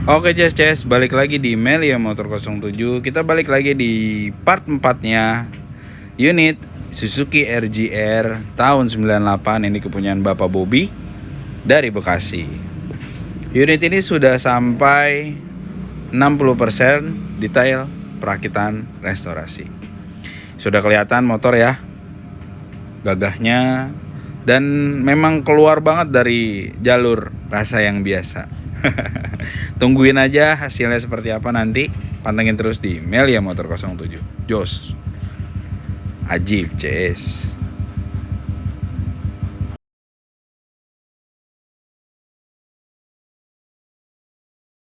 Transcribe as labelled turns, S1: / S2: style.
S1: Oke Ces, balik lagi di Melia Motor 07. Kita balik lagi di part 4-nya unit Suzuki RGR tahun 98. Ini kepunyaan Bapak Bobby dari Bekasi. Unit ini sudah sampai 60% detail perakitan restorasi. Sudah kelihatan motor ya, gagahnya, dan memang keluar banget dari jalur rasa yang biasa. Tungguin aja hasilnya seperti apa nanti. Pantengin terus di Melia Motor 07. Jos Ajib CS.